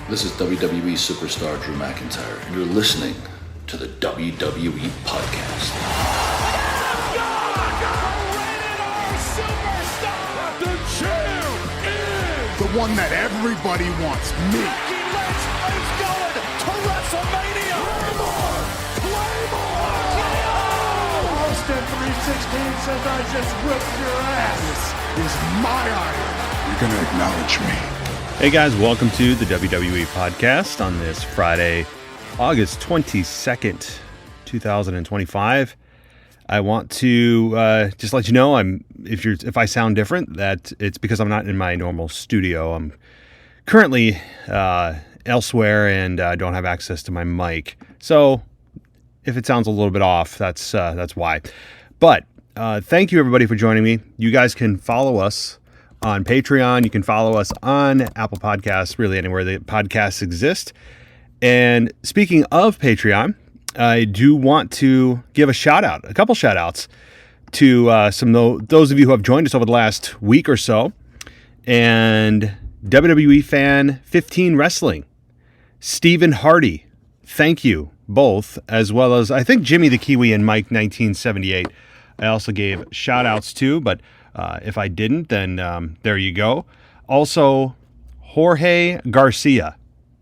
This is WWE superstar Drew McIntyre, and you're listening to the WWE Podcast. The champ is the one that everybody wants, me. It's going to WrestleMania. Claymore! Austin 316 says I just whipped your ass. This is my iron. You're going to acknowledge me. Hey guys, welcome to the WWE Podcast on this Friday, August 22nd, 2025. I want to just let you know if I sound different, that it's because I'm not in my normal studio. I'm currently elsewhere and don't have access to my mic. So if it sounds a little bit off, that's why. But thank you everybody for joining me. You guys can follow us on Patreon. You can follow us on Apple Podcasts, really anywhere the podcasts exist. And speaking of Patreon, I do want to give a couple shout outs to those of you who have joined us over the last week or so. And WWE Fan 15 Wrestling, Stephen Hardy, thank you both, as well as I think Jimmy the Kiwi and Mike 1978. I also gave shout outs to, but if I didn't, then there you go. Also, Jorge Garcia,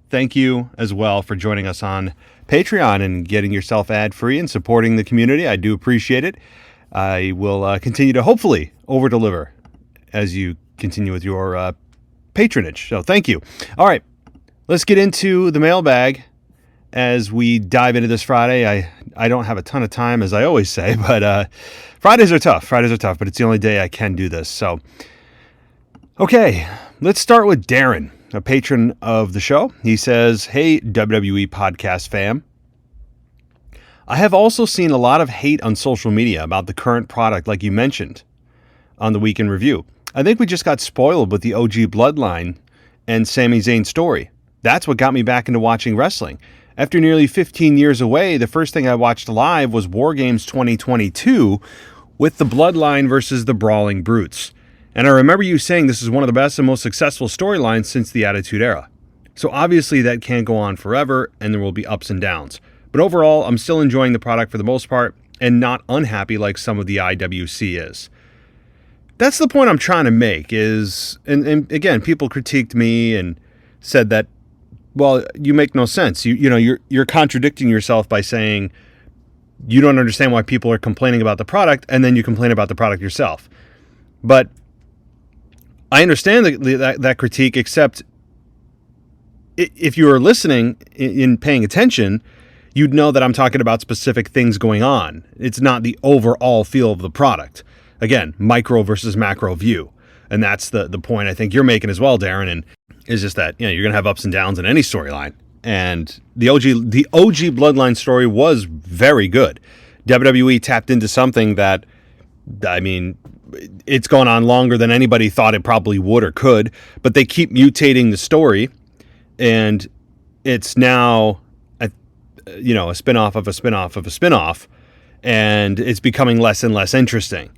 thank you as well for joining us on Patreon and getting yourself ad-free and supporting the community. I do appreciate it. I will continue to hopefully over-deliver as you continue with your patronage. So thank you. All right, let's get into the mailbag as we dive into this Friday. I don't have a ton of time, as I always say, but Fridays are tough, but it's the only day I can do this. So, okay, let's start with Darren, a patron of the show. He says, "Hey, WWE Podcast fam. I have also seen a lot of hate on social media about the current product, like you mentioned on the Week in Review. I think we just got spoiled with the OG Bloodline and Sami Zayn story. That's what got me back into watching wrestling. After nearly 15 years away, the first thing I watched live was War Games 2022 with the Bloodline versus the Brawling Brutes. And I remember you saying this is one of the best and most successful storylines since the Attitude Era. So obviously that can't go on forever and there will be ups and downs. But overall, I'm still enjoying the product for the most part and not unhappy like some of the IWC is." That's the point I'm trying to make is, and again, people critiqued me and said that, well, you make no sense. You're contradicting yourself by saying you don't understand why people are complaining about the product, and then you complain about the product yourself. But I understand that critique, except if you were listening in paying attention, you'd know that I'm talking about specific things going on. It's not the overall feel of the product. Again, micro versus macro view. And that's the point I think you're making as well, Darren, and is just that, you're going to have ups and downs in any storyline. And the OG Bloodline story was very good. WWE tapped into something that, it's gone on longer than anybody thought it probably would or could, but they keep mutating the story, and it's now a spinoff of a spinoff of a spinoff, and it's becoming less and less interesting.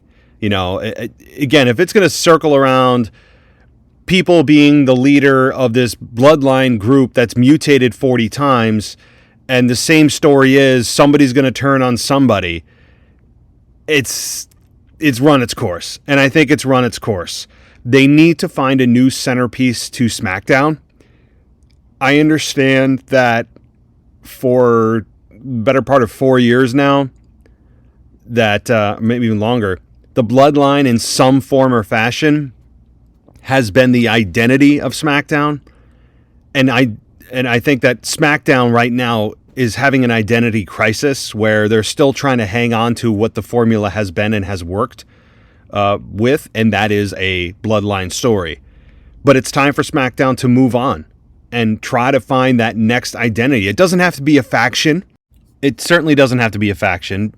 Again, if it's going to circle around people being the leader of this bloodline group that's mutated 40 times, and the same story is somebody's going to turn on somebody, it's run its course. And I think it's run its course. They need to find a new centerpiece to SmackDown. I understand that for the better part of 4 years now, that maybe even longer, the bloodline in some form or fashion has been the identity of SmackDown. And I think that SmackDown right now is having an identity crisis where they're still trying to hang on to what the formula has been and has worked with, and that is a bloodline story. But it's time for SmackDown to move on and try to find that next identity. It doesn't have to be a faction. It certainly doesn't have to be a faction.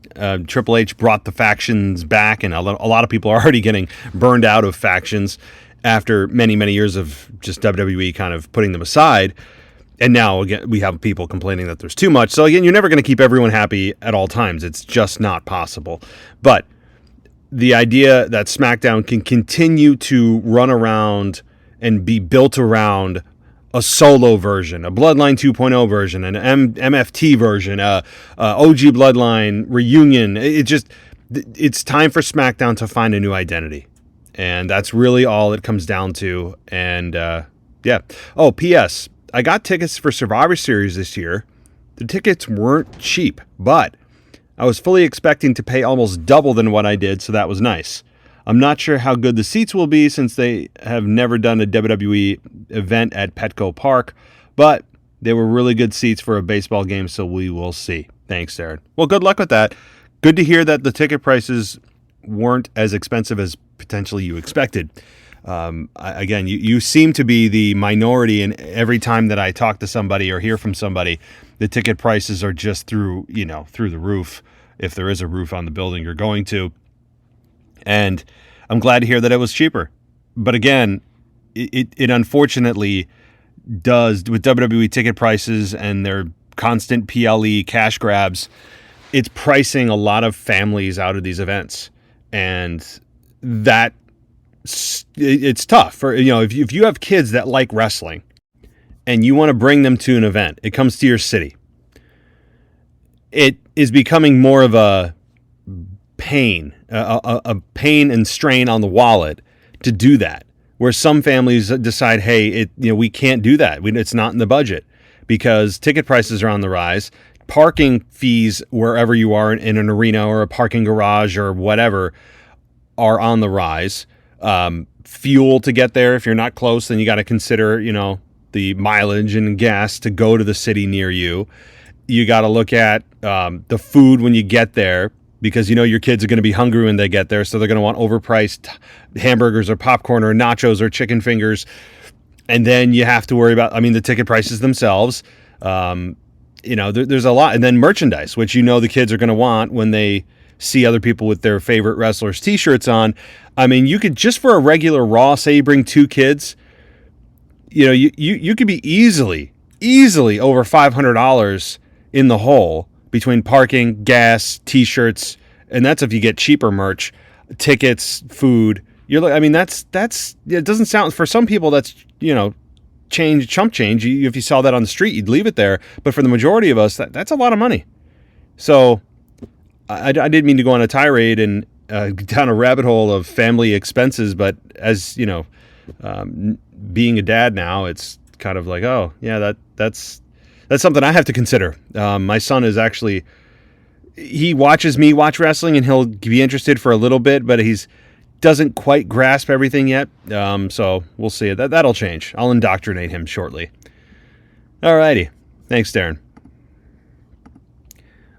Triple H brought the factions back, and a lot of people are already getting burned out of factions after many, many years of just WWE kind of putting them aside. And now, again, we have people complaining that there's too much. So, again, you're never going to keep everyone happy at all times. It's just not possible. But the idea that SmackDown can continue to run around and be built around a solo version, a Bloodline 2.0 version, an MFT version, OG Bloodline reunion. It's time for SmackDown to find a new identity. And that's really all it comes down to. And yeah. Oh, P.S. I got tickets for Survivor Series this year. The tickets weren't cheap, but I was fully expecting to pay almost double than what I did, so that was nice. I'm not sure how good the seats will be since they have never done a WWE event at Petco Park, but they were really good seats for a baseball game, so we will see. Thanks, Darren. Well, good luck with that. Good to hear that the ticket prices weren't as expensive as potentially you expected. Again, you seem to be the minority, and every time that I talk to somebody or hear from somebody, the ticket prices are just through the roof, if there is a roof on the building you're going to. And I'm glad to hear that it was cheaper. But again, it unfortunately does, with WWE ticket prices and their constant PLE cash grabs, it's pricing a lot of families out of these events. And that it's tough for, if you have kids that like wrestling and you want to bring them to an event, it comes to your city. It is becoming more of a pain and strain on the wallet to do that, where some families decide, hey, we can't do that. It's not in the budget because ticket prices are on the rise. Parking fees wherever you are in an arena or a parking garage or whatever are on the rise. Fuel to get there. If you're not close, then you got to consider, the mileage and gas to go to the city near you. You got to look at the food when you get there, because your kids are going to be hungry when they get there, so they're going to want overpriced hamburgers or popcorn or nachos or chicken fingers. And then you have to worry about, the ticket prices themselves. There's a lot. And then merchandise, which the kids are going to want when they see other people with their favorite wrestlers' T-shirts on. You could, just for a regular Raw, say you bring 2 kids, you could be easily over $500 in the hole between parking, gas, T-shirts, and that's if you get cheaper merch, tickets, food. That's it doesn't sound, for some people that's chump change. If you saw that on the street, you'd leave it there. But for the majority of us, that's a lot of money. So I didn't mean to go on a tirade and down a rabbit hole of family expenses, but as being a dad now, it's kind of like, oh yeah, that's something I have to consider. My son is actually, he watches me watch wrestling and he'll be interested for a little bit, but he's doesn't quite grasp everything yet. So we'll see. That'll change. I'll indoctrinate him shortly. Alrighty. Thanks, Darren.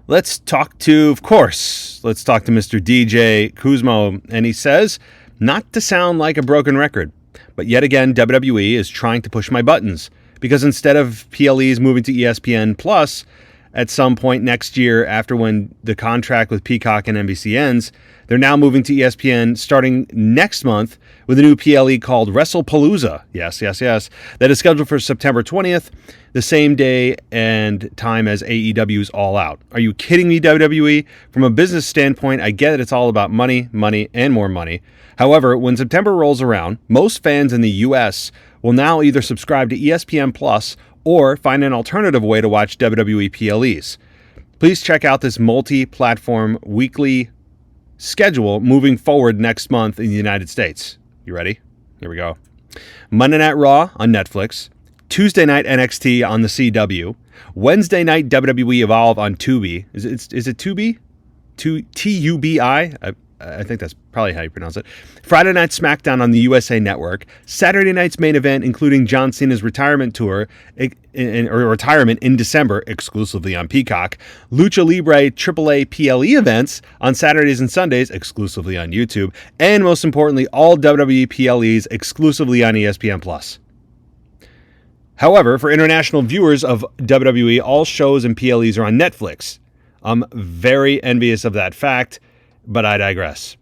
Let's talk to Mr. DJ Kuzmo. And he says, not to sound like a broken record, but yet again, WWE is trying to push my buttons, because instead of PLEs moving to ESPN Plus at some point next year, after when the contract with Peacock and NBC ends, they're now moving to ESPN starting next month with a new PLE called WrestlePalooza. Yes. That is scheduled for September 20th, the same day and time as AEW's All Out. Are you kidding me, WWE? From a business standpoint, I get it. It's all about money, and more money. However, when September rolls around, most fans in the U.S. will now either subscribe to ESPN Plus or find an alternative way to watch WWE PLEs. Please check out this multi-platform weekly schedule moving forward next month in the United States. You ready? Here we go. Monday Night Raw on Netflix. Tuesday night NXT on the CW. Wednesday night WWE Evolve on Tubi. Is it Tubi? Tubi? I think that's probably how you pronounce it. Friday night SmackDown on the USA Network. Saturday night's main event, including John Cena's retirement tour retirement in December, exclusively on Peacock. Lucha Libre AAA PLE events on Saturdays and Sundays, exclusively on YouTube. And most importantly, all WWE PLEs exclusively on ESPN+. However, for international viewers of WWE, all shows and PLEs are on Netflix. I'm very envious of that fact, but I digress.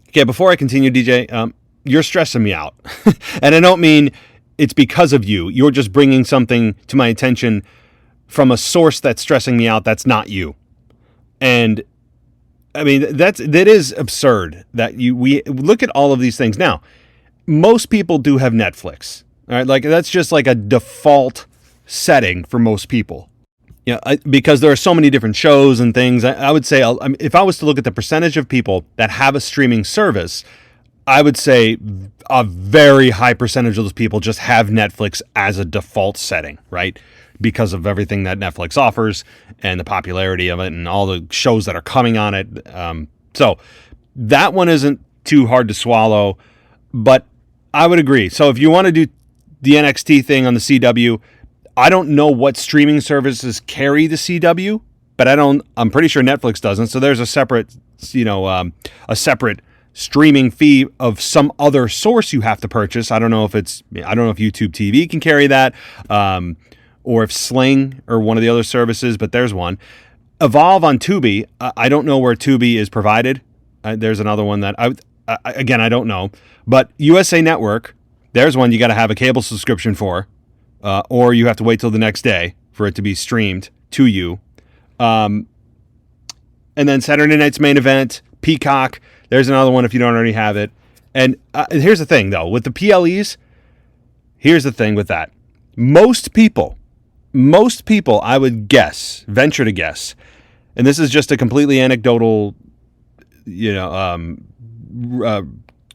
Okay, before I continue, DJ, you're stressing me out. And I don't mean it's because of you. You're just bringing something to my attention from a source that's stressing me out that's not you. And that is absurd that we look at all of these things. Now, most people do have Netflix. All right, like that's just like a default setting for most people. Because there are so many different shows and things. I would say if I was to look at the percentage of people that have a streaming service, I would say a very high percentage of those people just have Netflix as a default setting, right? Because of everything that Netflix offers and the popularity of it and all the shows that are coming on it. So that one isn't too hard to swallow, but I would agree. So if you want to do the NXT thing on the CW, I don't know what streaming services carry the CW, but I'm pretty sure Netflix doesn't. So there's a separate, a separate streaming fee of some other source you have to purchase. I don't know if YouTube TV can carry that, or if Sling or one of the other services, but there's one. Evolve on Tubi. I don't know where Tubi is provided. There's another one that I don't know, but USA Network, there's one you got to have a cable subscription for. Or you have to wait till the next day for it to be streamed to you. And then Saturday Night's Main Event, Peacock. There's another one if you don't already have it. And here's the thing, though. With the PLEs, here's the thing with that. Most people, I would venture to guess, and this is just a completely anecdotal,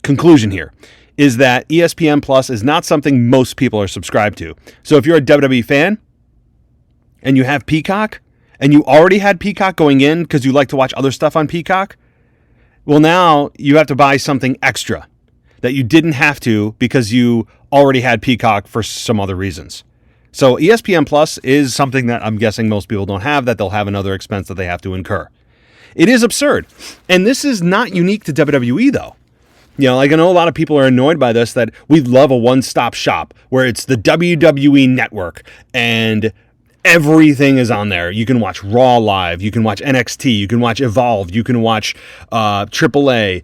conclusion here, is that ESPN Plus is not something most people are subscribed to. So if you're a WWE fan and you have Peacock and you already had Peacock going in because you like to watch other stuff on Peacock, well, now you have to buy something extra that you didn't have to because you already had Peacock for some other reasons. So ESPN Plus is something that I'm guessing most people don't have, that they'll have another expense that they have to incur. It is absurd. And this is not unique to WWE, though. I know a lot of people are annoyed by this, that we love a one-stop shop where it's the WWE network and everything is on there. You can watch Raw live, you can watch NXT, you can watch Evolve, you can watch AAA,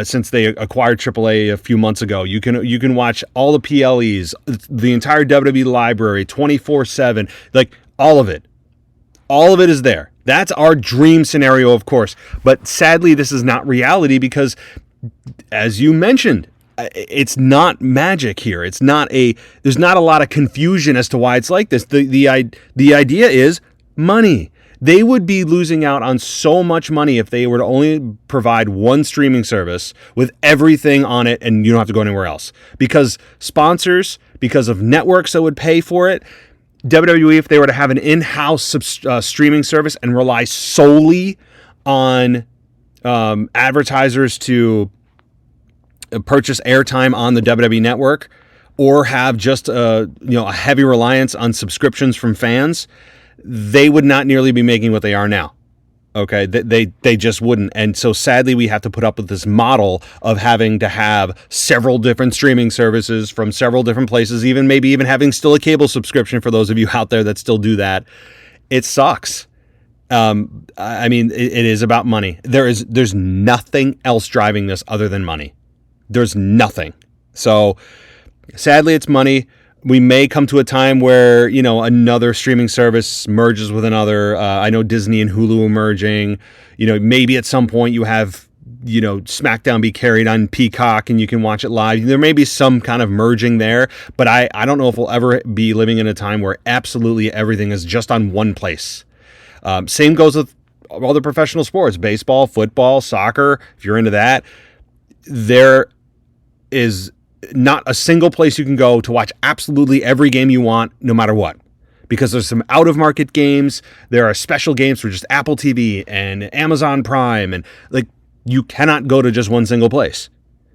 since they acquired AAA a few months ago. You can watch all the PLEs, the entire WWE library, 24/7, like all of it. All of it is there. That's our dream scenario, of course. But sadly, this is not reality because, as you mentioned, it's not magic here. There's not a lot of confusion as to why it's like this. The idea is money. They would be losing out on so much money if they were to only provide one streaming service with everything on it and you don't have to go anywhere else. Because sponsors, because of networks that would pay for it, WWE, if they were to have an in-house streaming service and rely solely on advertisers to purchase airtime on the WWE network, or have just a heavy reliance on subscriptions from fans, they would not nearly be making what they are now. Okay, they just wouldn't. And so sadly, we have to put up with this model of having to have several different streaming services from several different places, maybe even having still a cable subscription for those of you out there that still do that. It sucks. It is about money. There's nothing else driving this other than money. There's nothing. So sadly, it's money. We may come to a time where, another streaming service merges with another. I know Disney and Hulu are merging. Maybe at some point you have, SmackDown be carried on Peacock and you can watch it live. There may be some kind of merging there, but I don't know if we'll ever be living in a time where absolutely everything is just on one place. Same goes with other professional sports, baseball, football, soccer. If you're into that, there is not a single place you can go to watch absolutely every game you want, no matter what. Because there's some out-of-market games. There are special games for just Apple TV and Amazon Prime. And you cannot go to just one single place.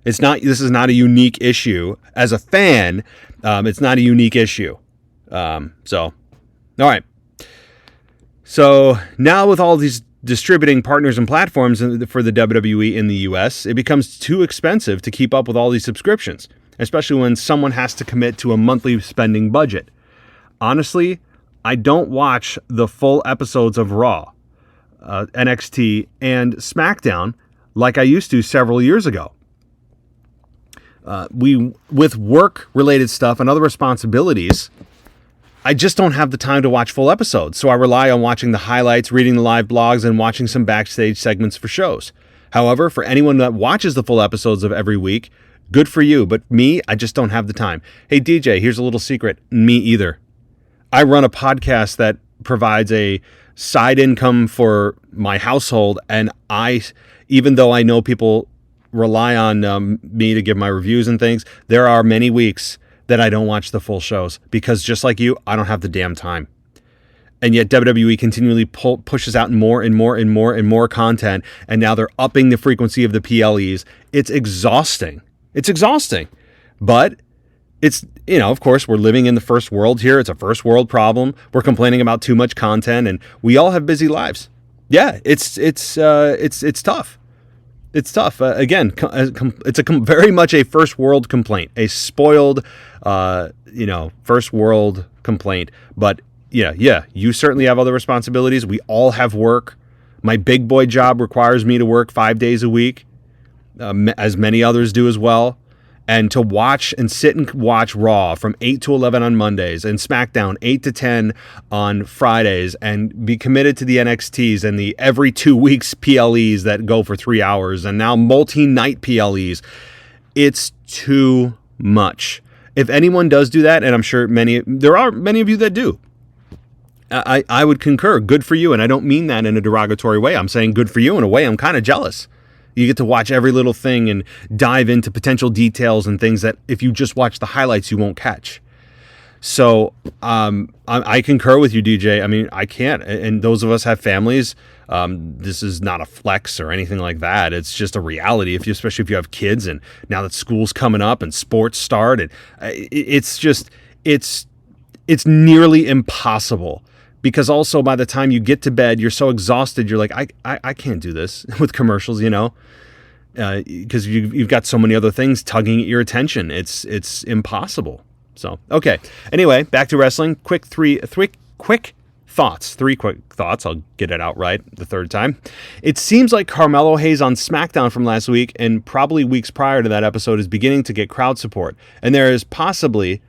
This is not a unique issue. As a fan, it's not a unique issue. All right. So now with all these distributing partners and platforms for the WWE in the US, it becomes too expensive to keep up with all these subscriptions, especially when someone has to commit to a monthly spending budget. Honestly, I don't watch the full episodes of Raw, NXT, and SmackDown like I used to several years ago. With work-related stuff and other responsibilities, I just don't have the time to watch full episodes, so I rely on watching the highlights, reading the live blogs, and watching some backstage segments for shows. However, for anyone that watches the full episodes of every week, Good for you, but me, I just don't have the time. Hey, DJ, here's a little secret. Me either. I run a podcast that provides a side income for my household, and even though I know people rely on me to give my reviews and things, there are many weeks that I don't watch the full shows because just like you, I don't have the damn time. And yet WWE continually pushes out more and more and more and more content, and now they're upping the frequency of the PLEs. It's exhausting. It's exhausting. But it's, of course, we're living in the first world here. It's a first world problem. We're complaining about too much content, and we all have busy lives. Yeah, it's tough. It's tough. Again, it's very much a first world complaint, a spoiled, first world complaint. But yeah, you certainly have other responsibilities. We all have work. My big boy job requires me to work 5 days a week, as many others do as well. And to watch and sit and watch Raw from 8 to 11 on Mondays and SmackDown 8 to 10 on Fridays and be committed to the NXTs and the every 2 weeks PLEs that go for 3 hours and now multi-night PLEs, it's too much. If anyone does do that, and I'm sure there are many of you that do, I would concur. Good for you. And I don't mean that in a derogatory way. I'm saying good for you in a way I'm kind of jealous. You get to watch every little thing and dive into potential details and things that if you just watch the highlights, you won't catch. So I concur with you, DJ. I mean, I can't. And those of us have families. This is not a flex or anything like that. It's just a reality, especially if you have kids. And now that school's coming up and sports start, and it's nearly impossible. Because also by the time you get to bed, you're so exhausted. You're like, I can't do this with commercials, because you've got so many other things tugging at your attention. It's impossible. So, okay. Anyway, back to wrestling. Three quick thoughts. I'll get it out right the third time. It seems like Carmelo Hayes on SmackDown from last week and probably weeks prior to that episode is beginning to get crowd support. And there is possibly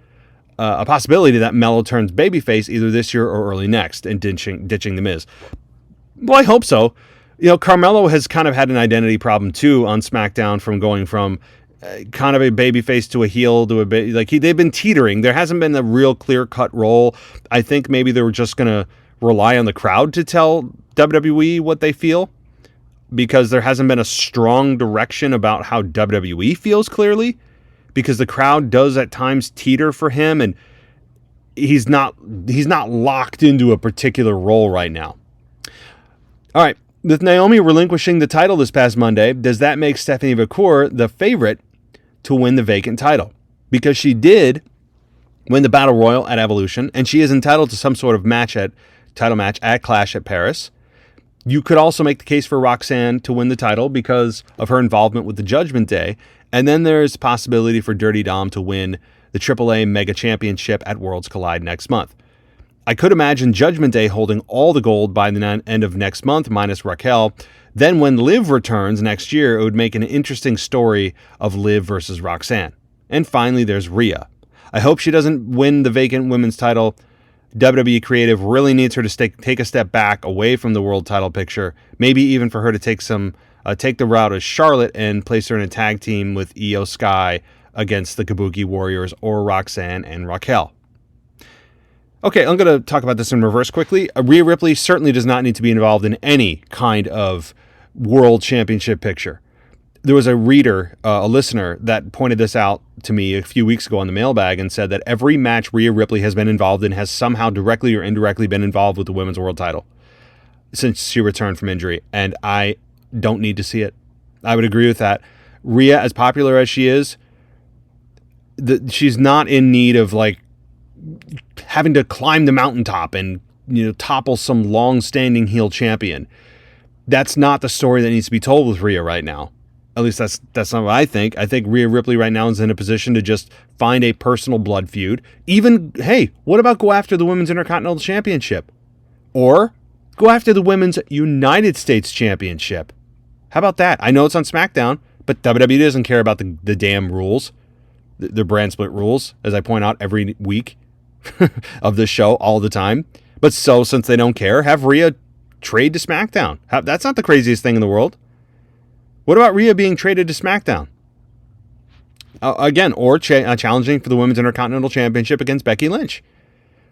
a possibility that Melo turns babyface either this year or early next and ditching The Miz. Well, I hope so. Carmelo has kind of had an identity problem too on SmackDown from going from kind of a babyface to a heel to they've been teetering. There hasn't been a real clear-cut role. I think maybe they were just going to rely on the crowd to tell WWE what they feel because there hasn't been a strong direction about how WWE feels clearly. Because the crowd does at times teeter for him, and he's not locked into a particular role right now. All right, with Naomi relinquishing the title this past Monday, does that make Stephanie McCool the favorite to win the vacant title? Because she did win the Battle Royal at Evolution, and she is entitled to some sort of title match at Clash at Paris. You could also make the case for Roxanne to win the title because of her involvement with the Judgment Day. And then there's possibility for Dirty Dom to win the AAA Mega Championship at Worlds Collide next month. I could imagine Judgment Day holding all the gold by the end of next month, minus Raquel. Then when Liv returns next year, it would make an interesting story of Liv versus Roxanne. And finally, there's Rhea. I hope she doesn't win the vacant women's title. WWE Creative really needs her to take a step back away from the world title picture, maybe even for her to take the route as Charlotte and place her in a tag team with Io Sky against the Kabuki Warriors or Roxanne and Raquel. Okay, I'm going to talk about this in reverse quickly. Rhea Ripley certainly does not need to be involved in any kind of world championship picture. There was a listener that pointed this out to me a few weeks ago on the Mailbag and said that every match Rhea Ripley has been involved in has somehow directly or indirectly been involved with the women's world title since she returned from injury. And I don't need to see it. I would agree with that. Rhea, as popular as she is, she's not in need of having to climb the mountaintop and topple some long-standing heel champion. That's not the story that needs to be told with Rhea right now. At least that's not what I think. I think Rhea Ripley right now is in a position to just find a personal blood feud. Even, hey, what about go after the Women's Intercontinental Championship? Or go after the Women's United States Championship. How about that? I know it's on SmackDown, but WWE doesn't care about the damn rules, the brand split rules, as I point out every week of this show all the time. But since they don't care, have Rhea trade to SmackDown. That's not the craziest thing in the world. What about Rhea being traded to SmackDown? Again, or challenging for the Women's Intercontinental Championship against Becky Lynch.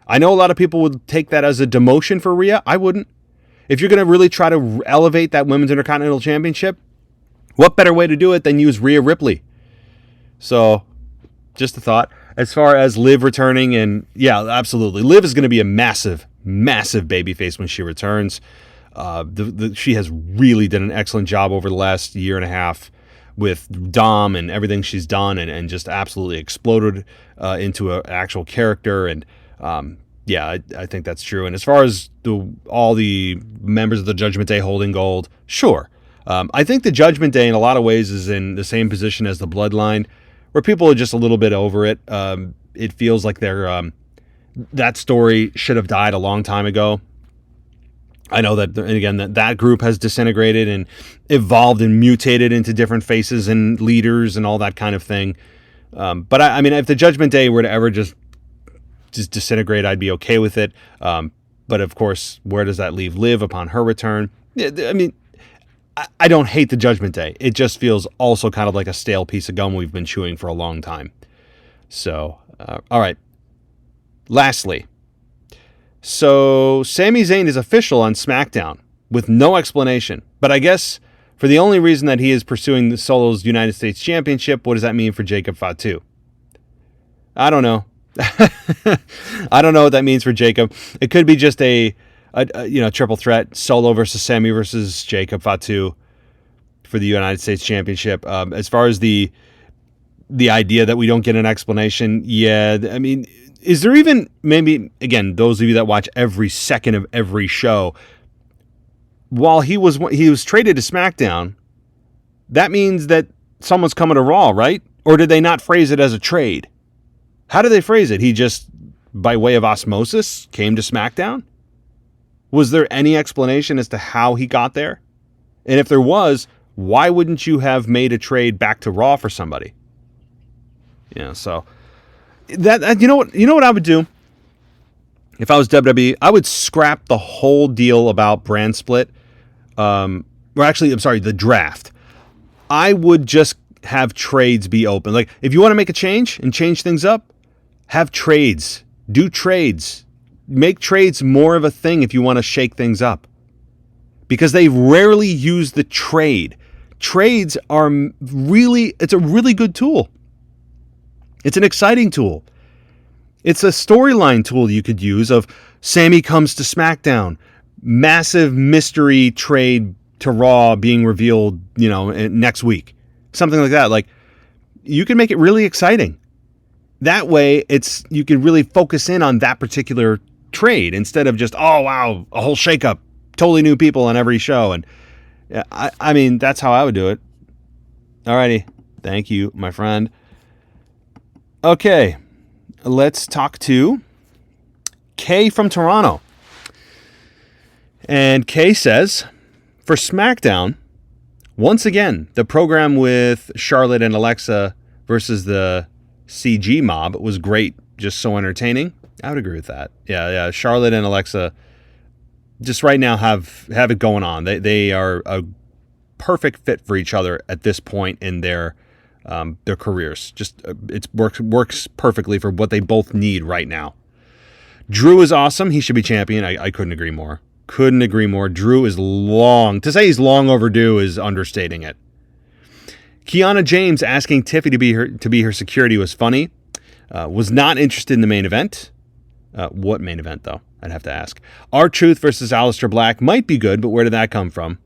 I know a lot of people would take that as a demotion for Rhea. I wouldn't. If you're going to really try to elevate that Women's Intercontinental Championship, what better way to do it than use Rhea Ripley? So, just a thought. As far as Liv returning, and yeah, absolutely. Liv is going to be a massive, massive babyface when she returns. She has really done an excellent job over the last year and a half with Dom and everything she's done, and just absolutely exploded into an actual character. And I think that's true. And as far as all the members of the Judgment Day holding gold, sure. I think the Judgment Day in a lot of ways is in the same position as the Bloodline, where people are just a little bit over it. It feels like that story should have died a long time ago. I know that, and again, that group has disintegrated and evolved and mutated into different faces and leaders and all that kind of thing. But I mean, if the Judgment Day were to ever just disintegrate, I'd be okay with it. But of course, where does that leave Liv upon her return? I mean, I don't hate the Judgment Day. It just feels also kind of like a stale piece of gum we've been chewing for a long time. So, all right. Lastly, so Sami Zayn is official on SmackDown with no explanation. But I guess for the only reason that he is pursuing the Solo's United States Championship, what does that mean for Jacob Fatu? I don't know. I don't know what that means for Jacob. It could be just a triple threat, Solo versus Sami versus Jacob Fatu for the United States Championship. As far as the idea that we don't get an explanation, yeah, I mean, is there even, maybe, again, those of you that watch every second of every show, while he was traded to SmackDown, that means that someone's coming to Raw, right? Or did they not phrase it as a trade? How did they phrase it? He just, by way of osmosis, came to SmackDown? Was there any explanation as to how he got there? And if there was, why wouldn't you have made a trade back to Raw for somebody? So that you know what I would do? If I was WWE, I would scrap the whole deal about brand split. The draft. I would just have trades be open. Like, if you want to make a change and change things up, have trades. Do trades. Make trades more of a thing if you want to shake things up. Because they rarely use the trade. Trades are it's a really good tool. It's an exciting tool. It's a storyline tool you could use of Sami comes to SmackDown, massive mystery trade to Raw being revealed, next week. Something like that. Like, you can make it really exciting. That way, you can really focus in on that particular trade instead of just, oh, wow, a whole shakeup, totally new people on every show. And I mean, that's how I would do it. Alrighty. Thank you, my friend. Okay. Let's talk to Kay from Toronto. And Kay says, for SmackDown, once again, the program with Charlotte and Alexa versus the CG mob was great. Just so entertaining. I would agree with that. Yeah. Charlotte and Alexa just right now have it going on. They are a perfect fit for each other at this point in their careers. Just it works perfectly for what they both need right now. Drew is awesome. He should be champion. I couldn't agree more. Drew is long. To say he's long overdue is understating it. Kiana James asking Tiffy to be her security was funny. Was not interested in the main event. What main event, though? I'd have to ask. R-Truth versus Aleister Black might be good, but where did that come from?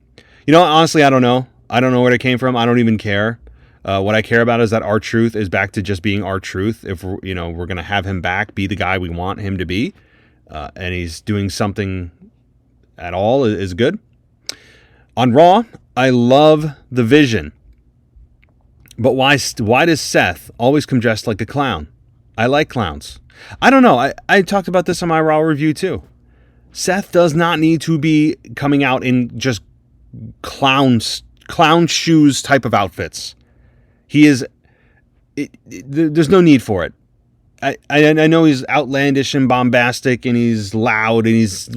Honestly, I don't know. I don't know where it came from. I don't even care. What I care about is that R-Truth is back to just being R-Truth. If we're going to have him back, be the guy we want him to be, and he's doing something at all is good. On Raw, I love the Vision. But why does Seth always come dressed like a clown? I like clowns. I don't know. I talked about this on my Raw review too. Seth does not need to be coming out in just clown shoes type of outfits. He is. There's no need for it. I know he's outlandish and bombastic and he's loud and he's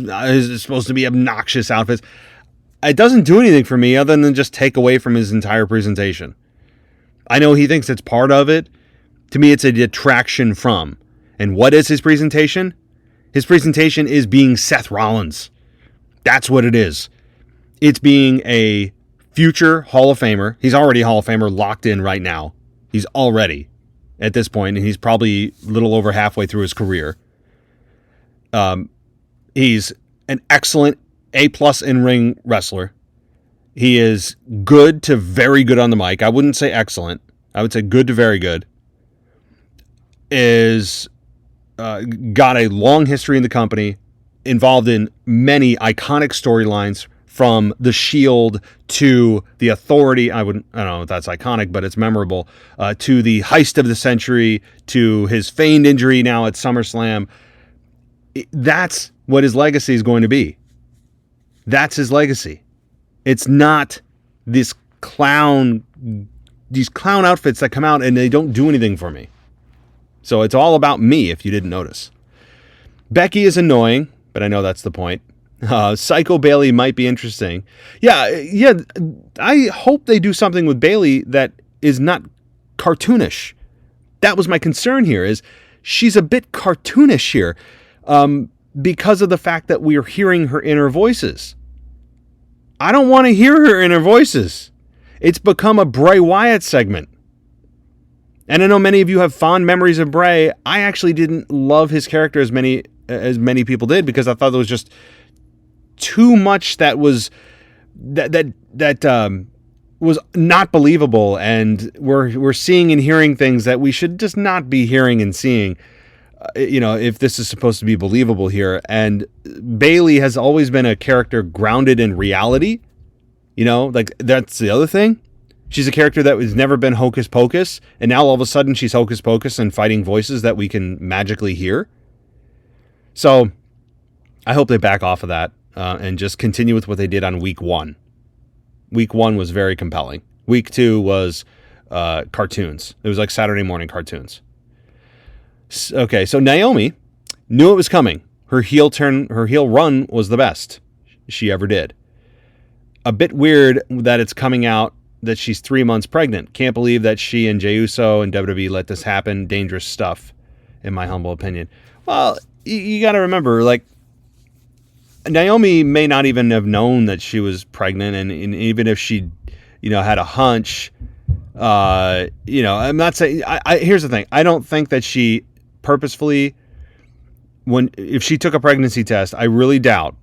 supposed to be obnoxious outfits. It doesn't do anything for me other than just take away from his entire presentation. I know he thinks it's part of it. To me, it's a detraction from. And what is his presentation? His presentation is being Seth Rollins. That's what it is. It's being a future Hall of Famer. He's already a Hall of Famer locked in right now. He's already at this point, and he's probably a little over halfway through his career. He's an excellent A+ in-ring wrestler. He is good to very good on the mic. I wouldn't say excellent. I would say good to very good. Is got a long history in the company, involved in many iconic storylines from The Shield to The Authority. I don't know if that's iconic, but it's memorable. To the heist of the century, to his feigned injury now at SummerSlam. That's what his legacy is going to be. That's his legacy. It's not these clown outfits that come out and they don't do anything for me. So it's all about me, if you didn't notice. Becky is annoying, but I know that's the point. Psycho Bailey might be interesting. Yeah. I hope they do something with Bailey that is not cartoonish. That was my concern here, is she's a bit cartoonish here because of the fact that we are hearing her inner voices. I don't want to hear her inner voices. It's become a Bray Wyatt segment. And I know many of you have fond memories of Bray. I actually didn't love his character as many people did, because I thought there was just too much that was was not believable, and we're seeing and hearing things that we should just not be hearing and seeing. If this is supposed to be believable here. And Bailey has always been a character grounded in reality. Like that's the other thing. She's a character that has never been hocus pocus, and now all of a sudden she's hocus pocus and fighting voices that we can magically hear. So I hope they back off of that and just continue with what they did on week 1. Week 1 was very compelling. Week 2 was cartoons. It was like Saturday morning cartoons. Okay, so Naomi knew it was coming. Her heel run was the best she ever did. A bit weird that it's coming out that she's 3 months pregnant. Can't believe that she and Jey Uso and WWE let this happen. Dangerous stuff, in my humble opinion. Well, you got to remember, like, Naomi may not even have known that she was pregnant, and even if she, had a hunch, I'm not saying. Here's the thing. I don't think that she purposefully, if she took a pregnancy test, I really doubt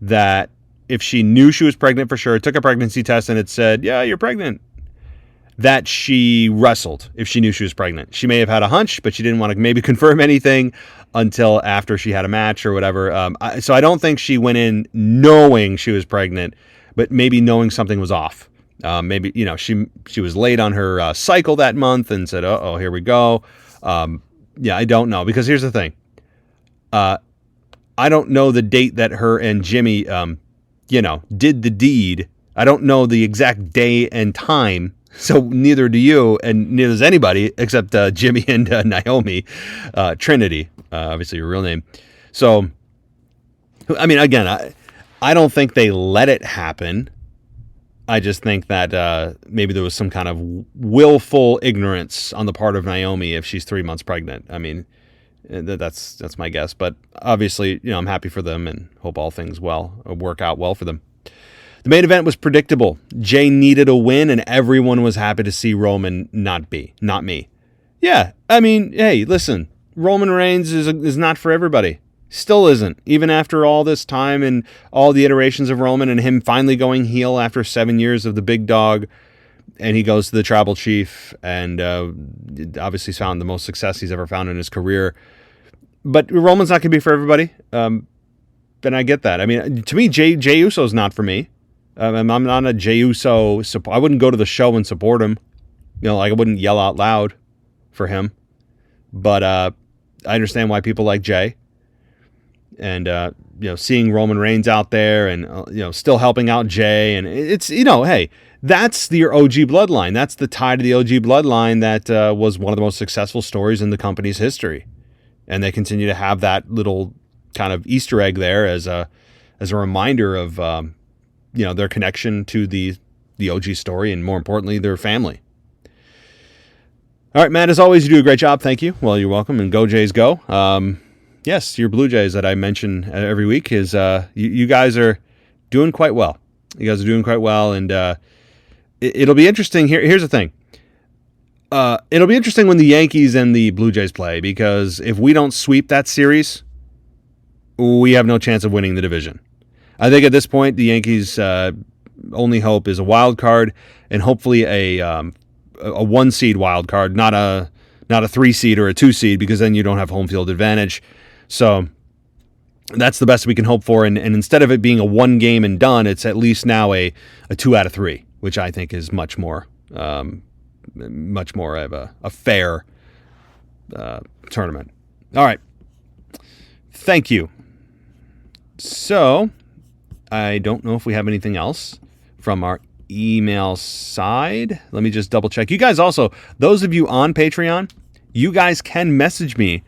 that if she knew she was pregnant for sure, took a pregnancy test and it said, yeah, you're pregnant, that she wrestled if she knew she was pregnant. She may have had a hunch, but she didn't want to maybe confirm anything until after she had a match or whatever. So I don't think she went in knowing she was pregnant, but maybe knowing something was off. Maybe, she was late on her cycle that month and said, oh, here we go. Yeah, I don't know, because here's the thing. I don't know the date that her and Jimmy, did the deed. I don't know the exact day and time, so neither do you, and neither does anybody except Jimmy and Naomi, Trinity, obviously your real name. So, I mean, again, I don't think they let it happen. I just think that maybe there was some kind of willful ignorance on the part of Naomi if she's 3 months pregnant. I mean, that's my guess. But obviously, I'm happy for them and hope all things work out well for them. The main event was predictable. Jay needed a win, and everyone was happy to see Roman not me. Yeah, I mean, hey, listen, Roman Reigns is not for everybody. Still isn't, even after all this time and all the iterations of Roman and him finally going heel after 7 years of the big dog, and he goes to the tribal chief and obviously found the most success he's ever found in his career. But Roman's not going to be for everybody, and I get that. I mean, to me, Jey Uso's not for me. I'm not a Jey Uso support. I wouldn't go to the show and support him. I wouldn't yell out loud for him. But I understand why people like Jey. And, seeing Roman Reigns out there and, still helping out Jay. And it's, hey, that's your OG bloodline. That's the tie to the OG bloodline that was one of the most successful stories in the company's history. And they continue to have that little kind of Easter egg there as a reminder of, their connection to the OG story and, more importantly, their family. All right, Matt, as always, you do a great job. Thank you. Well, you're welcome, and go Jays go. Yes, your Blue Jays that I mention every week is you guys are doing quite well. You guys are doing quite well, and it'll be interesting. Here's the thing. It'll be interesting when the Yankees and the Blue Jays play, because if we don't sweep that series, we have no chance of winning the division. I think at this point, the Yankees' only hope is a wild card, and hopefully a 1-seed wild card, not a 3-seed or a 2-seed, because then you don't have home field advantage. So that's the best we can hope for. And instead of it being a 1 game and done, it's at least now a 2 out of 3, which I think is much more of a fair tournament. All right. Thank you. So I don't know if we have anything else from our email side. Let me just double check. You guys also, those of you on Patreon, you guys can message me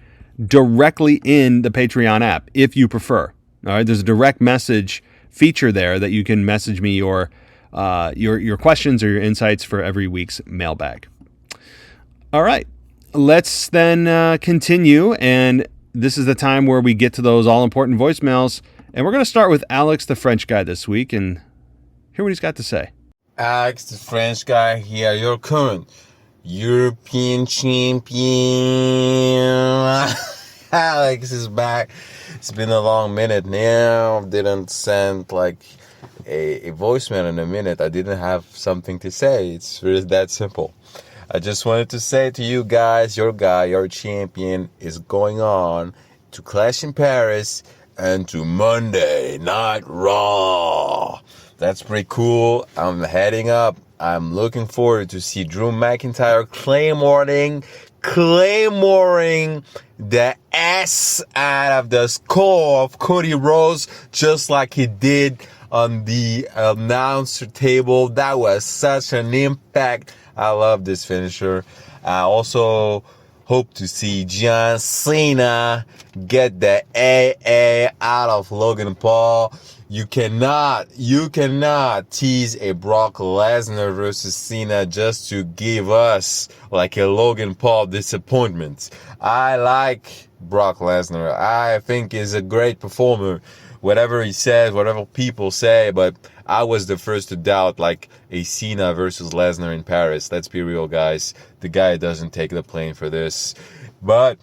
directly in the Patreon app if you prefer. All right, there's a direct message feature there that you can message me your questions or your insights for every week's mailbag. All right, let's then continue, and this is the time where we get to those all-important voicemails, and we're going to start with Alex, the French guy, this week, and hear what he's got to say. Alex, the French guy here, your current European champion. Alex is back. It's been a long minute now. Didn't send like a voicemail in a minute. I didn't have something to say. It's really that simple. I just wanted to say to you guys, your guy, your champion is going on to Clash in Paris and to Monday Night Raw. That's pretty cool. I'm heading up. I'm looking forward to see Drew McIntyre claymoring the ass out of the skull of Cody Rhodes, just like he did on the announcer table. That was such an impact. I love this finisher. I also hope to see John Cena get the AA out of Logan Paul. You cannot tease a Brock Lesnar versus Cena just to give us like a Logan Paul disappointment. I like Brock Lesnar. I think he's a great performer. Whatever he says, whatever people say, but I was the first to doubt like a Cena versus Lesnar in Paris. Let's be real, guys. The guy doesn't take the plane for this. But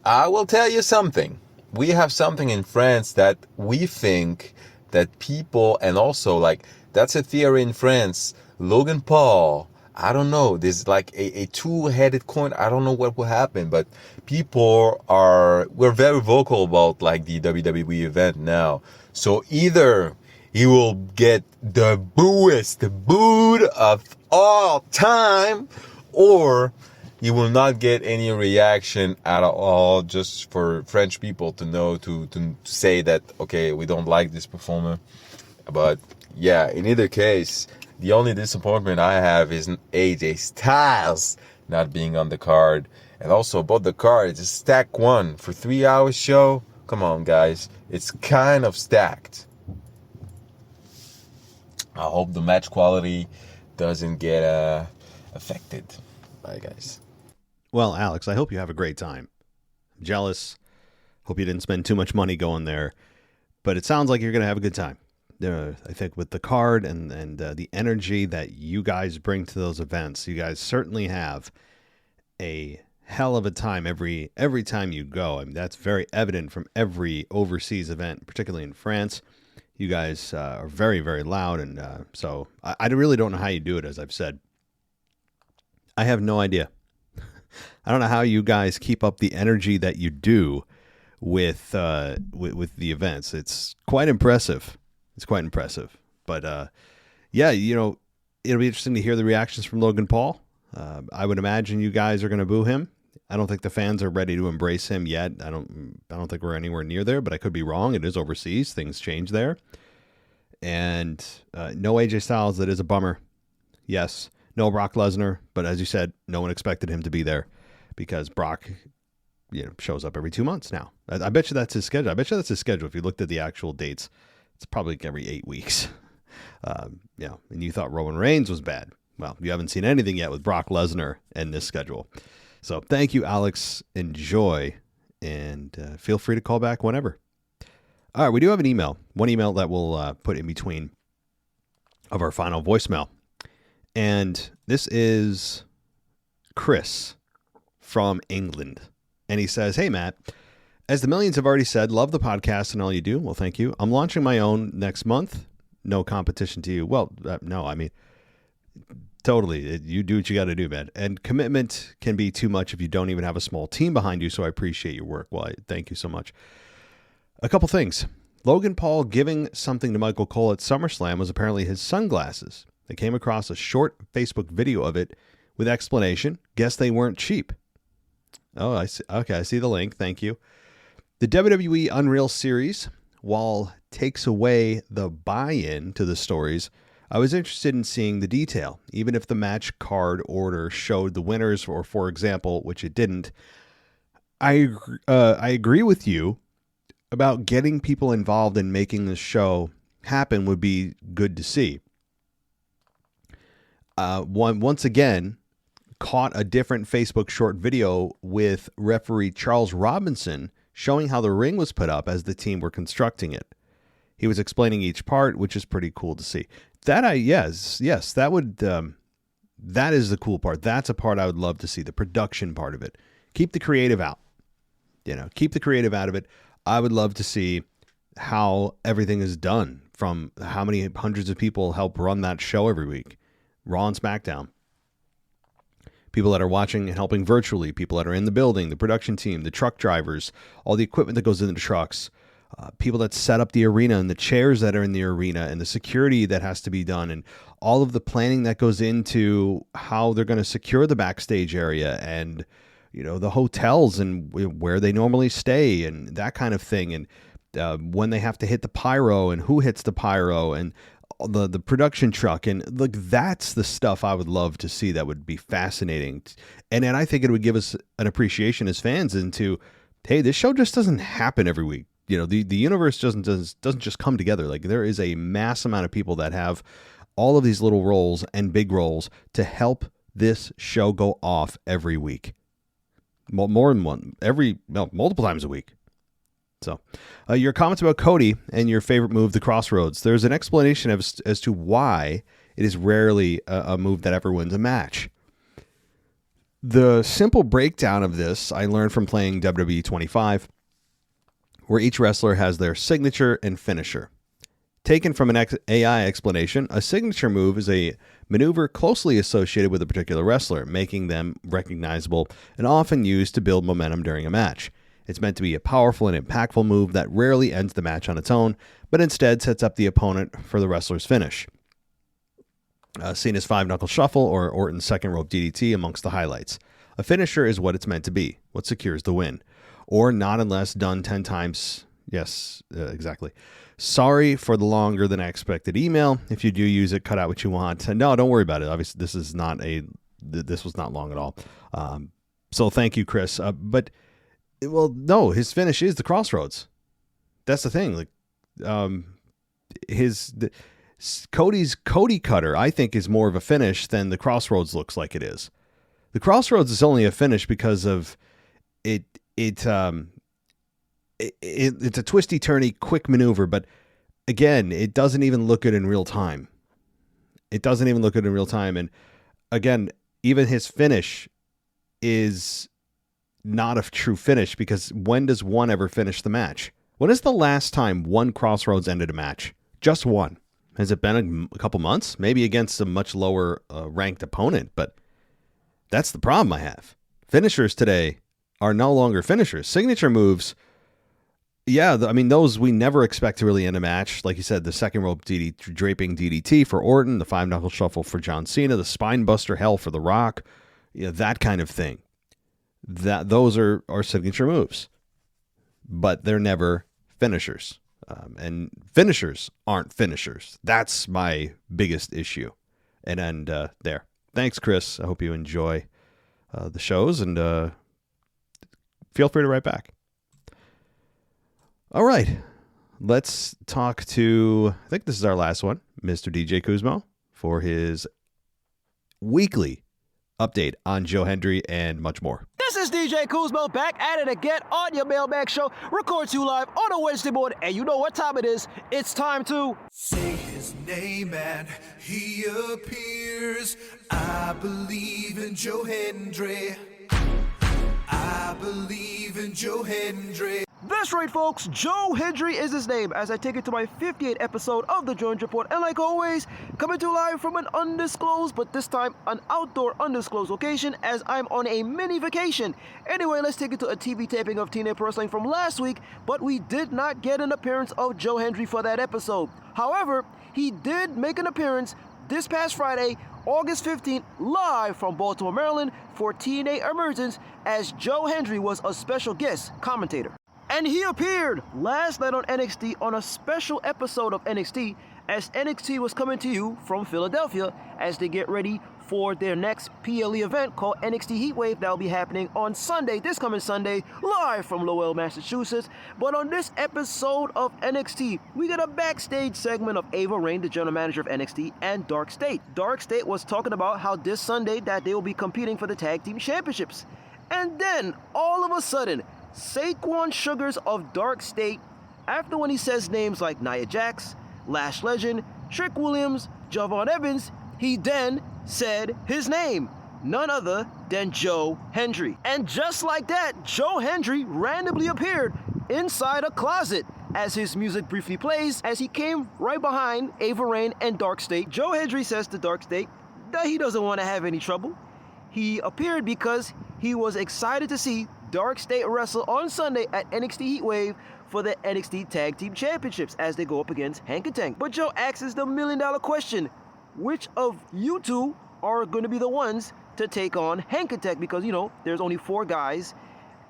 I will tell you something. We have something in France that we think that people, and also like that's a theory in France. Logan Paul, I don't know. There's like a two-headed coin. I don't know what will happen, but we're very vocal about like the WWE event now. So either he will get the booed of all time, or he will not get any reaction at all, just for French people to know, to say that, okay, we don't like this performer. But yeah, in either case, the only disappointment I have is AJ Styles not being on the card. And also about the card, it's a stack 1 for 3-hour show. Come on, guys. It's kind of stacked. I hope the match quality doesn't get affected. Bye, guys. Well, Alex, I hope you have a great time. I'm jealous. Hope you didn't spend too much money going there. But it sounds like you're going to have a good time. I think with the card and the energy that you guys bring to those events, you guys certainly have a hell of a time every time you go. I mean, that's very evident from every overseas event, particularly in France. You guys are very, very loud, and so I really don't know how you do it, as I've said. I have no idea. I don't know how you guys keep up the energy that you do with the events. It's quite impressive. But yeah, it'll be interesting to hear the reactions from Logan Paul. I would imagine you guys are going to boo him. I don't think the fans are ready to embrace him yet. I don't think we're anywhere near there, but I could be wrong. It is overseas. Things change there. And no AJ Styles. That is a bummer. Yes. No Brock Lesnar. But as you said, no one expected him to be there because Brock shows up every 2 months now. I bet you that's his schedule. If you looked at the actual dates, it's probably like every 8 weeks. And you thought Roman Reigns was bad. well, you haven't seen anything yet with Brock Lesnar and this schedule. So thank you, Alex. Enjoy, and feel free to call back whenever. All right, we do have an email. One email that we'll put in between of our final voicemail. And this is Chris from England. And he says, "Hey, Matt, as the millions have already said, love the podcast and all you do." Well, thank you. "I'm launching my own next month. No competition to you." Well, no, I mean, totally. You do what you got to do, man. And commitment can be too much if you don't even have a small team behind you. So I appreciate your work. Well, thank you so much. A couple things. Logan Paul giving something to Michael Cole at SummerSlam was apparently his sunglasses. They came across a short Facebook video of it with explanation. Guess they weren't cheap. Oh, I see. Okay, I see the link. Thank you. The WWE Unreal Series, while takes away the buy-in to the stories, I was interested in seeing the detail, even if the match card order showed the winners, or for example, which it didn't. I agree with you about getting people involved in making the show happen would be good to see. Once again, caught a different Facebook short video with referee Charles Robinson showing how the ring was put up as the team were constructing it. He was explaining each part, which is pretty cool to see. That is the cool part. That's a part I would love to see, the production part of it. Keep the creative out. Keep the creative out of it. I would love to see how everything is done, from how many hundreds of people help run that show every week. Raw and SmackDown. People that are watching and helping virtually, people that are in the building, the production team, the truck drivers, all the equipment that goes in the trucks, people that set up the arena and the chairs that are in the arena and the security that has to be done, and all of the planning that goes into how they're going to secure the backstage area, and the hotels and where they normally stay and that kind of thing, and when they have to hit the pyro and who hits the pyro, and the production truck, and look, that's the stuff I would love to see. That would be fascinating, and I think it would give us an appreciation as fans into, hey, this show just doesn't happen every week. The universe doesn't just come together. Like, there is a mass amount of people that have all of these little roles and big roles to help this show go off every week, more than one, multiple times a week. So, your comments about Cody and your favorite move, the Crossroads. There's an explanation as to why it is rarely a move that ever wins a match. The simple breakdown of this I learned from playing WWE 25, where each wrestler has their signature and finisher. Taken from an AI explanation, a signature move is a maneuver closely associated with a particular wrestler, making them recognizable and often used to build momentum during a match. It's meant to be a powerful and impactful move that rarely ends the match on its own, but instead sets up the opponent for the wrestler's finish. Cena's 5-knuckle shuffle or Orton's second rope DDT amongst the highlights. A finisher is what it's meant to be, what secures the win. Or not unless done 10 times. Yes, exactly. Sorry for the longer than I expected email. If you do use it, cut out what you want. No, don't worry about it. Obviously, this was not long at all. So thank you, Chris. But no, his finish is the Crossroads. That's the thing. Cody's Cody Cutter, I think, is more of a finish than the Crossroads looks like it is. The Crossroads is only a finish because of it. It's a twisty, turny, quick maneuver, but again, it doesn't even look good in real time. And again, even his finish is not a true finish, because when does one ever finish the match? When is the last time one Crossroads ended a match? Just one. Has it been a couple months? Maybe against a much lower ranked opponent, but that's the problem I have. Finishers today are no longer finishers. Signature moves, those we never expect to really end a match. Like you said, the second rope draping DDT for Orton, the 5-knuckle shuffle for John Cena, the spine buster hell for The Rock, that kind of thing. Those are signature moves, but they're never finishers. And finishers aren't finishers. That's my biggest issue. And there. Thanks, Chris. I hope you enjoy the shows, and feel free to write back. All right. Let's talk to, I think this is our last one, Mr. DJ Kuzmo, for his weekly update on Joe Hendry and much more. This is DJ Kuzmo back at it again on your Mailbag show. Record to you live on a Wednesday morning, and you know what time it is. It's time to Say his name and he appears. I believe in Joe Hendry. I believe in Joe Hendry. That's right, folks. Joe Hendry is his name as I take it to my 58th episode of the Joe Hendry Report. And like always, coming to you live from an undisclosed, but this time an outdoor undisclosed location as I'm on a mini vacation. Anyway, let's take it to a TV taping of TNA Pro Wrestling from last week, but we did not get an appearance of Joe Hendry for that episode. However, he did make an appearance this past Friday, August 15th, live from Baltimore, Maryland for TNA Emergence as Joe Hendry was a special guest commentator. And he appeared last night on NXT on a special episode of NXT as NXT was coming to you from Philadelphia as they get ready for their next PLE event called NXT Heatwave that will be happening on Sunday, this coming Sunday, live from Lowell, Massachusetts. But on this episode of NXT, we get a backstage segment of Ava Raine, the general manager of NXT, and Dark State. Dark State was talking about how this Sunday that they will be competing for the tag team championships. And then, all of a sudden, Saquon Sugars of Dark State, after when he says names like Nia Jax, Lash Legend, Trick Williams, Javon Evans, he then said his name, none other than Joe Hendry. And just like that, Joe Hendry randomly appeared inside a closet as his music briefly plays as he came right behind Ava Raine and Dark State. Joe Hendry says to Dark State that he doesn't want to have any trouble. He appeared because he was excited to see Dark State wrestle on Sunday at NXT Heatwave for the NXT Tag Team Championships as they go up against Hank and Tank. But Joe asks the million-dollar question, which of you two are going to be the ones to take on Hank and Tank? Because, you know, there's only 4 guys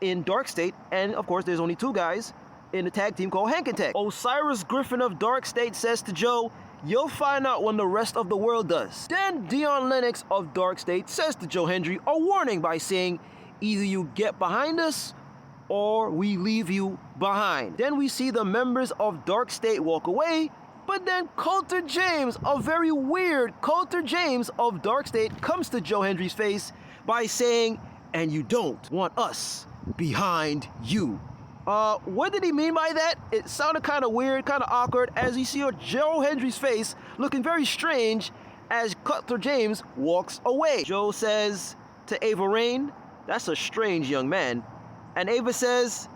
in Dark State, and of course there's only 2 guys in the tag team called Hank and Tank. Osiris Griffin of Dark State says to Joe, you'll find out when the rest of the world does. Then Dion Lennox of Dark State says to Joe Hendry a warning by saying, either you get behind us or we leave you behind. Then we see the members of Dark State walk away, but then Coulter James, a very weird Coulter James of Dark State, comes to Joe Hendry's face by saying, and you don't want us behind you. What did he mean by that? It sounded kind of weird, kind of awkward, as you see Joe Hendry's face looking very strange as Coulter James walks away. Joe says to Ava Raine, that's a strange young man. And Ava says,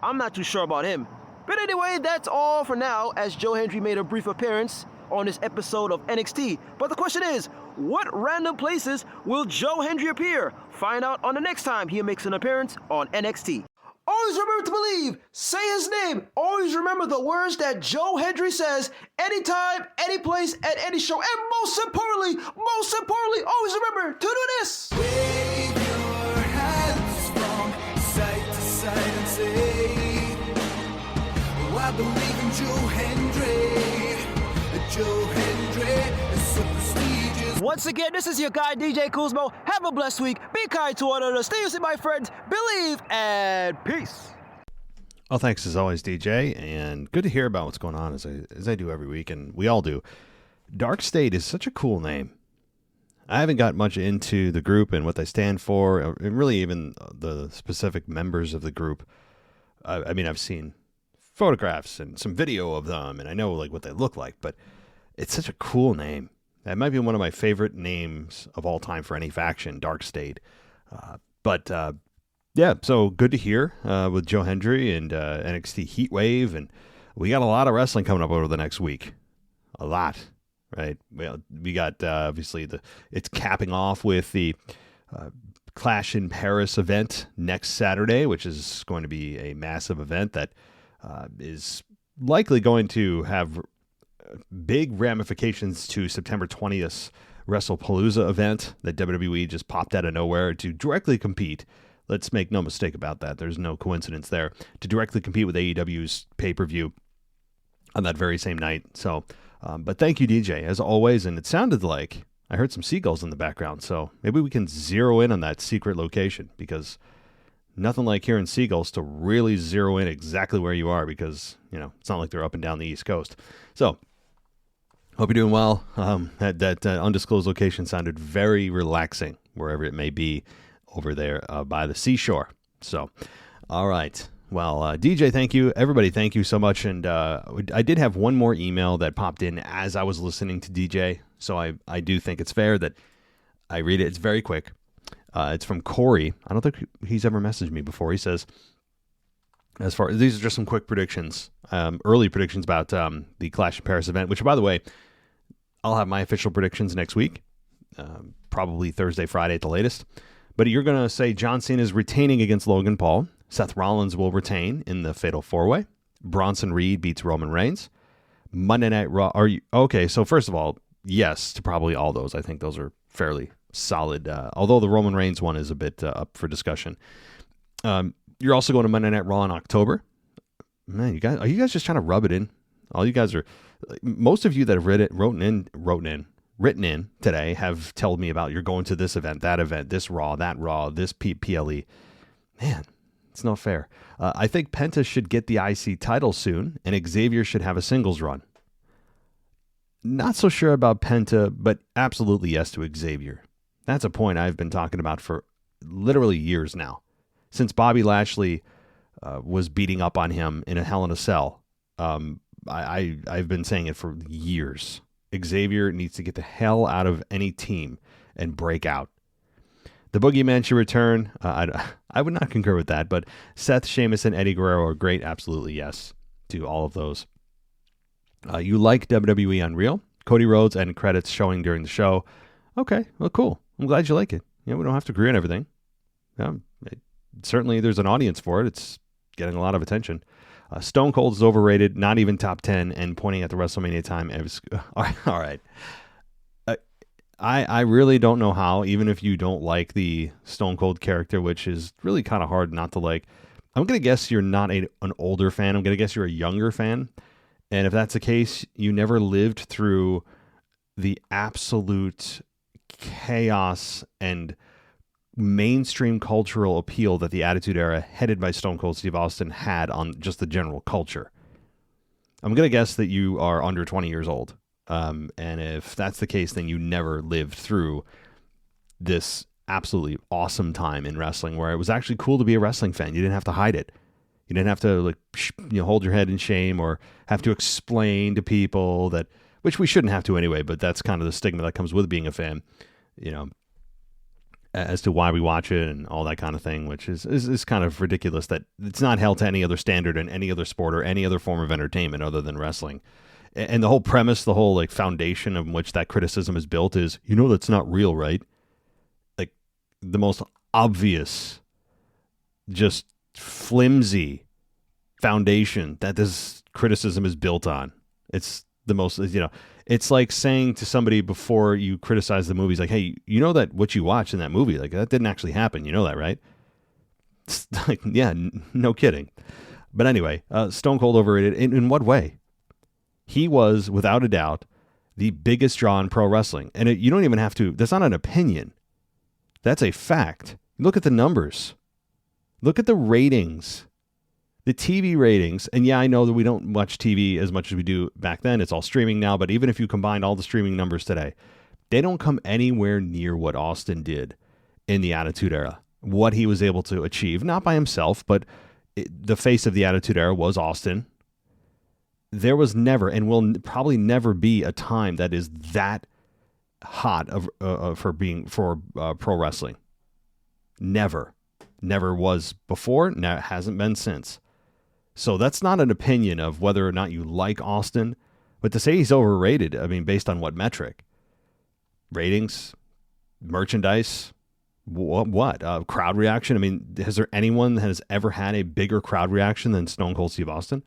I'm not too sure about him. But anyway, that's all for now as Joe Hendry made a brief appearance on this episode of NXT. But the question is, what random places will Joe Hendry appear? Find out on the next time he makes an appearance on NXT. Always remember to believe, say his name. Always remember the words that Joe Hendry says anytime, any place, at any show. And most importantly, always remember to do this. Wave your hands from side to side and say, oh, I believe in Joe Hendry. Joe Hendry is so prestigious. Once again, this is your guy, DJ Kuzmo. Have a blessed week. Be kind to one another. Stay safe, my friends. Believe and peace. Well, thanks as always, DJ, and good to hear about what's going on as I do every week, and we all do. Dark State is such a cool name. I haven't got much into the group and what they stand for, and really even the specific members of the group. I mean, I've seen photographs and some video of them, and I know like what they look like, but it's such a cool name. That might be one of my favorite names of all time for any faction, Dark State. Yeah, so good to hear with Joe Hendry and NXT Heatwave, and we got a lot of wrestling coming up over the next week. A lot, right? We got obviously it's capping off with the Clash in Paris event next Saturday, which is going to be a massive event that is likely going to have big ramifications to September 20th WrestlePalooza event that WWE just popped out of nowhere to directly compete. Let's make no mistake about that. There's no coincidence there. To directly compete with AEW's pay-per-view on that very same night. So, but thank you, DJ, as always. And it sounded like I heard some seagulls in the background. So maybe we can zero in on that secret location, because nothing like hearing seagulls to really zero in exactly where you are, because, you know, it's not like they're up and down the East Coast. So Hope you're doing well. That undisclosed location sounded very relaxing, wherever it may be over there by the seashore. So, all right. Well, DJ, thank you. Everybody, thank you so much. And I did have one more email that popped in as I was listening to DJ. So I do think it's fair that I read it. It's very quick. It's from Corey. I don't think he's ever messaged me before. He says, these are just some quick predictions, early predictions about the Clash in Paris event, which, by the way, I'll have my official predictions next week, probably Thursday, Friday at the latest. But you're going to say John Cena is retaining against Logan Paul. Seth Rollins will retain in the Fatal 4-Way. Bronson Reed beats Roman Reigns. Monday Night Raw. Okay, so first of all, yes to probably all those. I think those are fairly solid, although the Roman Reigns one is a bit up for discussion. You're also going to Monday Night Raw in October. Man, are you guys just trying to rub it in? All you guys are... Most of you that have written in today have told me about you're going to this event, that event, this Raw, that Raw, this PLE. Man, it's not fair. I think Penta should get the IC title soon, and Xavier should have a singles run. Not so sure about Penta, but absolutely yes to Xavier. That's a point I've been talking about for literally years now. Since Bobby Lashley was beating up on him in a Hell in a Cell, I've been saying it for years. Xavier needs to get the hell out of any team and break out. The Boogeyman should return. I would not concur with that, but Seth, Sheamus, and Eddie Guerrero are great. Absolutely yes to all of those. You like WWE Unreal? Cody Rhodes and credits showing during the show. Okay, well, cool. I'm glad you like it. We don't have to agree on everything. Certainly there's an audience for it. It's getting a lot of attention. Stone Cold is overrated, not even top 10, and pointing at the WrestleMania time. All right. I really don't know how, even if you don't like the Stone Cold character, which is really kind of hard not to like. I'm going to guess you're not an older fan. I'm going to guess you're a younger fan. And if that's the case, you never lived through the absolute chaos and mainstream cultural appeal that the Attitude Era, headed by Stone Cold Steve Austin, had on just the general culture. I'm going to guess that you are under 20 years old. And if that's the case, then you never lived through this absolutely awesome time in wrestling where it was actually cool to be a wrestling fan. You didn't have to hide it. You didn't have to hold your head in shame or have to explain to people that, which we shouldn't have to anyway, but that's kind of the stigma that comes with being a fan, as to why we watch it and all that kind of thing, which is kind of ridiculous that it's not held to any other standard in any other sport or any other form of entertainment other than wrestling. And the whole premise, the whole foundation of which that criticism is built is, that's not real, right? Like the most obvious, just flimsy foundation that this criticism is built on. It's the most, it's like saying to somebody before you criticize the movies, like, hey, that what you watched in that movie, like that didn't actually happen. You know that, right? It's like, yeah, no kidding. But anyway, Stone Cold overrated. In what way? He was, without a doubt, the biggest draw in pro wrestling. And you don't even have to, that's not an opinion. That's a fact. Look at the numbers. Look at the ratings. The TV ratings. And yeah, I know that we don't watch TV as much as we do back then. It's all streaming now. But even if you combine all the streaming numbers today, they don't come anywhere near what Austin did in the Attitude Era. What he was able to achieve, not by himself, but the face of the Attitude Era was Austin. There was never, and will probably never be, a time that is that hot for pro wrestling. Never was before. Hasn't been since. So that's not an opinion of whether or not you like Austin, but to say he's overrated, I mean, based on what metric? Ratings, merchandise, what? Crowd reaction. I mean, has there anyone that has ever had a bigger crowd reaction than Stone Cold Steve Austin?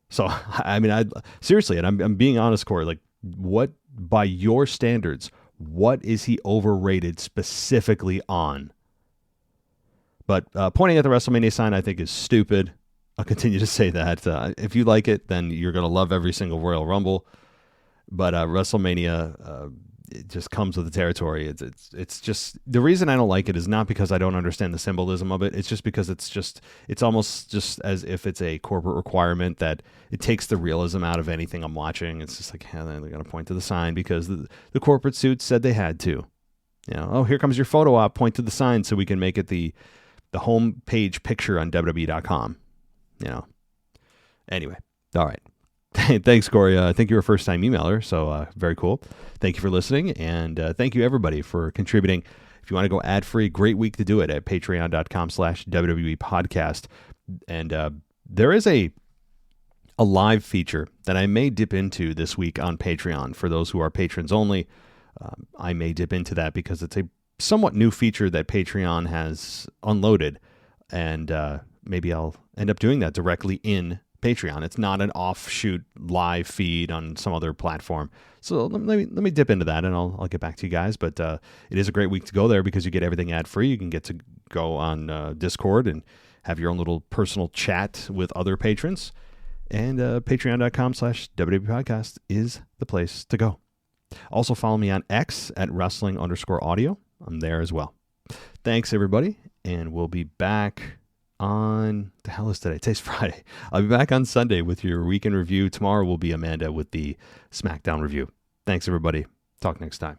So, I mean, seriously, and I'm being honest, Corey, like, what, by your standards, what is he overrated specifically on? But pointing at the WrestleMania sign, I think, is stupid. I'll continue to say that. If you like it, then you're going to love every single Royal Rumble. But WrestleMania, it just comes with the territory. It's just, the reason I don't like it is not because I don't understand the symbolism of it. It's just because it's almost just as if it's a corporate requirement that it takes the realism out of anything I'm watching. It's just like, they're going to point to the sign because the corporate suits said they had to. Oh, here comes your photo op, point to the sign so we can make it the home page picture on WWE.com. Anyway, all right. Thanks, Corey. I think you're a first-time emailer, so very cool. Thank you for listening, and thank you, everybody, for contributing. If you want to go ad-free, great week to do it at patreon.com/WWE podcast. And there is a live feature that I may dip into this week on Patreon for those who are patrons only. I may dip into that because it's a somewhat new feature that Patreon has unloaded, and maybe I'll end up doing that directly in Patreon. It's not an offshoot live feed on some other platform. So let me dip into that, and I'll get back to you guys. But it is a great week to go there because you get everything ad free. You can get to go on Discord and have your own little personal chat with other patrons. And patreon.com/WWE podcast is the place to go. Also follow me on X at wrestling_audio. I'm there as well. Thanks, everybody, and we'll be back on, the hell is today? Today's Friday. I'll be back on Sunday with your weekend review. Tomorrow will be Amanda with the SmackDown review. Thanks, everybody. Talk next time.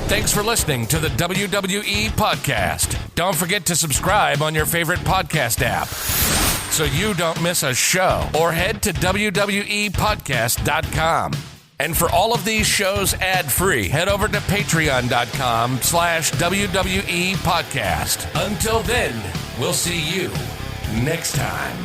Thanks for listening to the WWE Podcast. Don't forget to subscribe on your favorite podcast app so you don't miss a show, or head to WWEpodcast.com. And for all of these shows ad-free, head over to patreon.com/WWE Podcast. Until then, we'll see you next time.